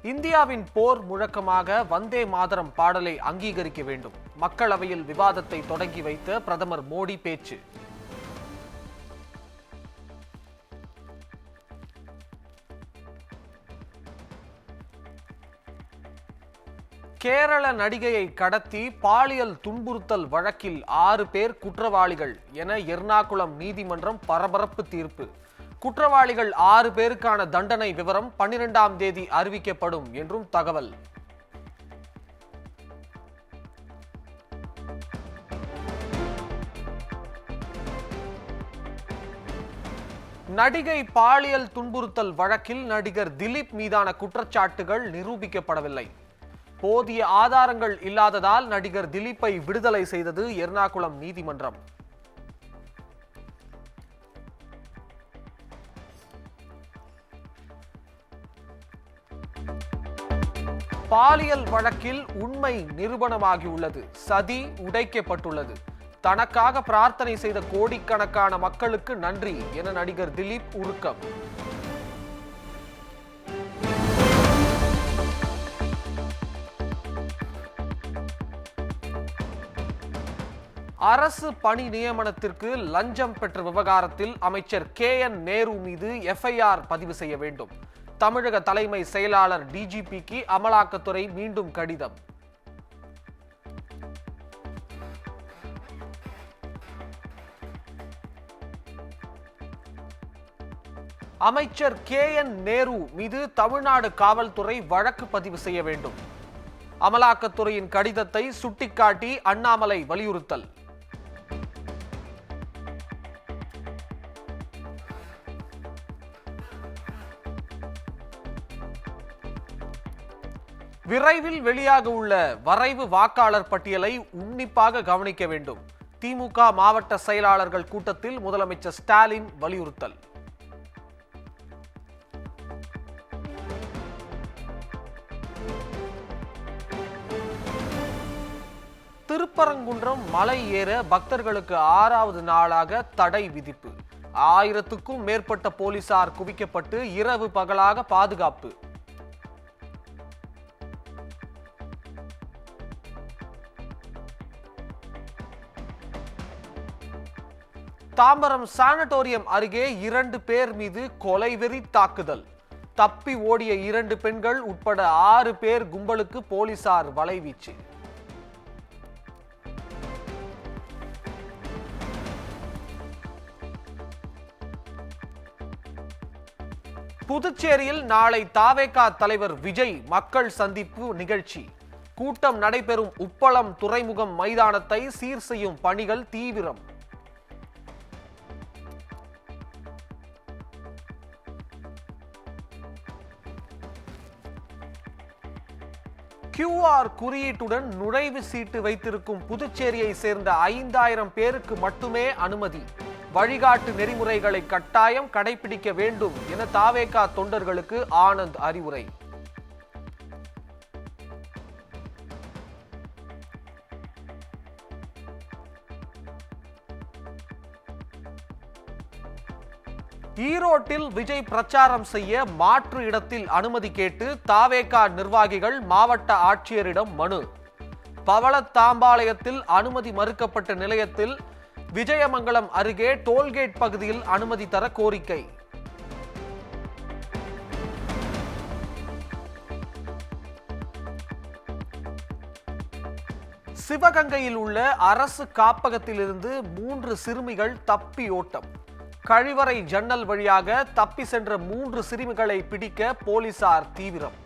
இந்தியாவின் போர் முழக்கமாக வந்தே மாதரம் பாடலை அங்கீகரிக்க வேண்டும். மக்களவையில் விவாதத்தை தொடங்கி வைத்த பிரதமர் மோடி பேச்சு. கேரள நடிகையை கடத்தி பாலியல் துன்புறுத்தல் வழக்கில் 6 பேர் குற்றவாளிகள் என எர்ணாகுளம் நீதிமன்றம் பரபரப்பு தீர்ப்பு. குற்றவாளிகள் 6 பேருக்கான தண்டனை விவரம் 12ஆம் தேதி அறிவிக்கப்படும் என்றும் தகவல். நடிகை பாலியல் துன்புறுத்தல் வழக்கில் நடிகர் திலீப் மீதான குற்றச்சாட்டுகள் நிரூபிக்கப்படவில்லை. போதிய ஆதாரங்கள் இல்லாததால் நடிகர் திலீப்பை விடுதலை செய்தது எர்ணாகுளம் நீதிமன்றம். பாலியல் வழக்கில் உண்மை நிரூபணமாகியுள்ளது. சதி உடைக்கப்பட்டுள்ளது. தனக்காக பிரார்த்தனை செய்த கோடிக்கணக்கான மக்களுக்கு நன்றி என நடிகர் திலீப் உருக்கம். அரசு பணி நியமனத்திற்கு லஞ்சம் பெற்ற விவகாரத்தில் அமைச்சர் KN நேரு மீது FIR பதிவு செய்ய வேண்டும். தமிழக தலைமை செயலாளர் DGPக்கு அமலாக்கத்துறை மீண்டும் கடிதம். அமைச்சர் KN நேரு மீது தமிழ்நாடு காவல்துறை வழக்கு பதிவு செய்ய வேண்டும். அமலாக்கத்துறையின் கடிதத்தை சுட்டிக்காட்டி அண்ணாமலை வலியுறுத்தல். விரைவில் வெளியாக உள்ள வரைவு வாக்காளர் பட்டியலை உன்னிப்பாக கவனிக்க வேண்டும். திமுக மாவட்ட செயலாளர்கள் கூட்டத்தில் முதலமைச்சர் ஸ்டாலின் வலியுறுத்தல். திருப்பரங்குன்றம் மலை ஏற பக்தர்களுக்கு 6வது நாளாக தடை விதிப்பு. 1000க்கும் மேற்பட்ட போலீசார் குவிக்கப்பட்டு இரவு பகலாக பாதுகாப்பு. தாம்பரம் சானட்டோரியம் அருகே 2 பேர் மீது கொலைவெறி தாக்குதல். தப்பி ஓடிய 2 பெண்கள் உட்பட 6 பேர் கும்பலுக்கு போலீசார் வலைவீச்சு. புதுச்சேரியில் நாளை தாவேகா தலைவர் விஜய் மக்கள் சந்திப்பு நிகழ்ச்சி. கூட்டம் நடைபெறும் உப்பளம் துறைமுகம் மைதானத்தை சீர் செய்யும் பணிகள் தீவிரம். QR குறியீட்டுடன் நுழைவு சீட்டு வைத்திருக்கும் புதுச்சேரியை சேர்ந்த 5000 பேருக்கு மட்டுமே அனுமதி. வழிகாட்டு நெறிமுறைகளை கட்டாயம் கடைபிடிக்க வேண்டும் என தாவேகா தொண்டர்களுக்கு ஆனந்த் அறிவுரை. ஈரோட்டில் விஜய் பிரச்சாரம் செய்ய மாற்று இடத்தில் அனுமதி கேட்டு தாவேகா நிர்வாகிகள் மாவட்ட ஆட்சியரிடம் மனு. பவளத்தாம்பாளையத்தில் அனுமதி மறுக்கப்பட்ட நிலையத்தில் விஜயமங்கலம் அருகே டோல்கேட் பகுதியில் அனுமதி தர கோரிக்கை. சிவகங்கையில் உள்ள அரசு காப்பகத்திலிருந்து 3 சிறுமிகள் தப்பி ஓட்டம். கழிவறை ஜன்னல் வழியாக தப்பி சென்ற 3 சிறுமிகளை பிடிக்க போலீசார் தீவிரம்.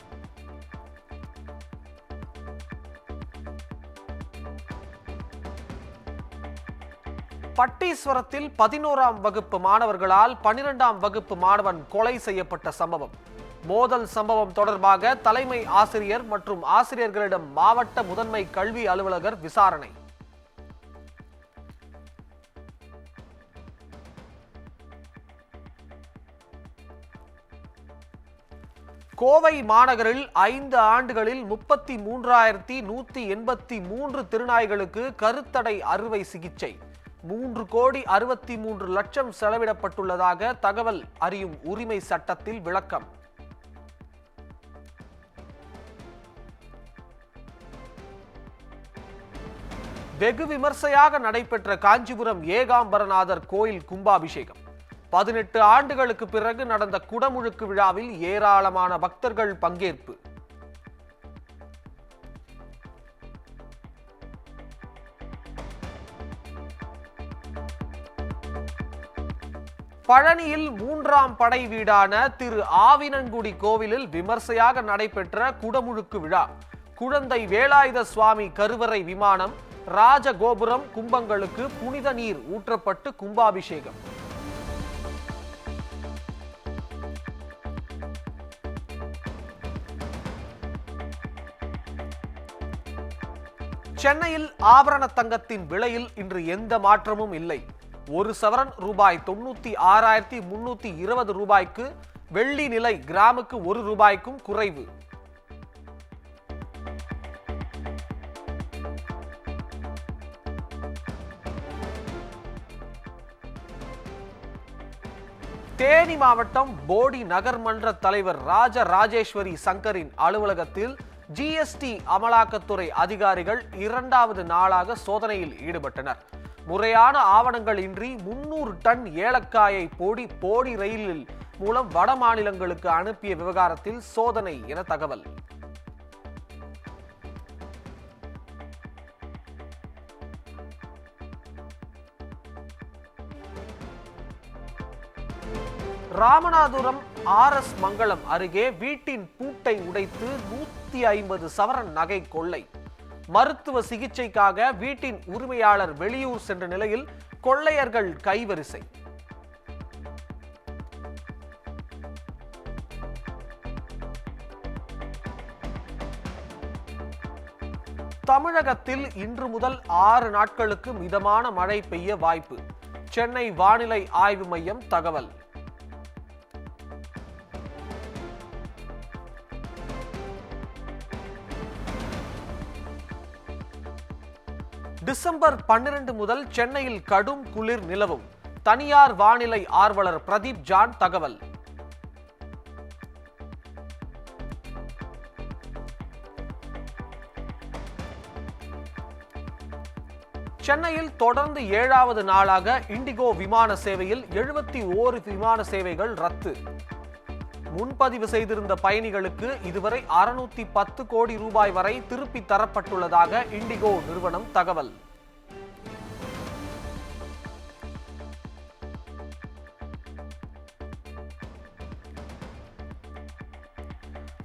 பட்டீஸ்வரத்தில் 11ஆம் வகுப்பு மாணவர்களால் 12ஆம் வகுப்பு மாணவன் கொலை செய்யப்பட்ட சம்பவம். மோதல் சம்பவம் தொடர்பாக தலைமை ஆசிரியர் மற்றும் ஆசிரியர்களிடம் மாவட்ட முதன்மை கல்வி அலுவலர் விசாரணை. கோவை மாநகரில் 5 ஆண்டுகளில் 33,183 திருநாய்களுக்கு கருத்தடை அறுவை சிகிச்சை. 3,63,00,000 செலவிடப்பட்டுள்ளதாக தகவல் அறியும் உரிமை சட்டத்தில் விளக்கம். வெகு விமர்சையாக நடைபெற்ற காஞ்சிபுரம் ஏகாம்பரநாதர் கோயில் கும்பாபிஷேகம் 18 ஆண்டுகளுக்கு பிறகு நடந்த குடமுழுக்கு விழாவில் ஏராளமான பக்தர்கள் பங்கேற்பு. பழனியில் 3ஆம் படை வீடான திரு ஆவினன்குடி கோவிலில் விமர்சையாக நடைபெற்ற குடமுழுக்கு விழா. குழந்தை வேலாயுத சுவாமி கருவறை விமானம், ராஜகோபுரம், கும்பங்களுக்கு புனித நீர் ஊற்றப்பட்டு கும்பாபிஷேகம். சென்னையில் ஆபரண தங்கத்தின் விலையில் இன்று எந்த மாற்றமும் இல்லை. ஒரு சவரன் ரூபாய் 96,320 ரூபாய்க்கு, வெள்ளி நிலை கிராமுக்கு 1 ரூபாய்க்கும் குறைவு. தேனி மாவட்டம் போடி நகர்மன்ற தலைவர் ராஜராஜேஸ்வரி சங்கரின் அலுவலகத்தில் ஜிஎஸ்டி அமலாக்கத்துறை அதிகாரிகள் 2வது நாளாக சோதனையில் ஈடுபட்டனர். முறையான ஆவணங்கள் இன்றி 300 டன் ஏலக்காயை போடி ரயிலில் மூலம் வட மாநிலங்களுக்கு அனுப்பிய விவகாரத்தில் சோதனை என தகவல். ராமநாதபுரம் RS மங்கலம் அருகே வீட்டின் பூட்டை உடைத்து 150 சவரன் நகை கொள்ளை. மருத்துவ சிகிச்சைக்காக வீட்டின் உரிமையாளர் வெளியூர் சென்ற நிலையில் கொள்ளையர்கள் கைவரிசை. தமிழகத்தில் இன்று முதல் 6 நாட்களுக்கு மிதமான மழை பெய்ய வாய்ப்பு. சென்னை வானிலை ஆய்வு மையம் தகவல். டிசம்பர் 12 முதல் சென்னையில் கடும் குளிர் நிலவும். தனியார் வானிலை ஆர்வலர் பிரதீப் ஜான் தகவல். சென்னையில் தொடர்ந்து 7வது நாளாக இண்டிகோ விமான சேவையில் 71 விமான சேவைகள் ரத்து. முன்பதிவு செய்திருந்த பயணிகளுக்கு இதுவரை 610 கோடி ரூபாய் வரை திருப்பி தரப்பட்டுள்ளதாக இண்டிகோ நிறுவனம் தகவல்.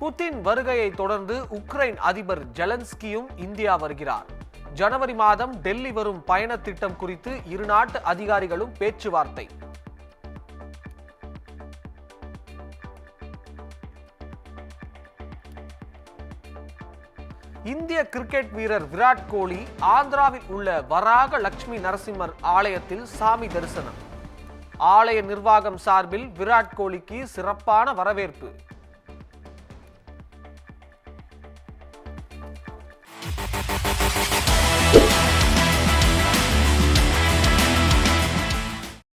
புதின் வருகையை தொடர்ந்து உக்ரைன் அதிபர் ஜெலன்ஸ்கியும் இந்தியா வருகிறார். ஜனவரி மாதம் டெல்லி வரும் பயண திட்டம் குறித்து இரு நாட்டு அதிகாரிகளும் பேச்சுவார்த்தை. இந்திய கிரிக்கெட் வீரர் விராட் கோலி ஆந்திராவில் உள்ள வராக லட்சுமி நரசிம்மர் ஆலயத்தில் சாமி தரிசனம். ஆலய நிர்வாகம் சார்பில் விராட் கோலிக்கு சிறப்பான வரவேற்பு.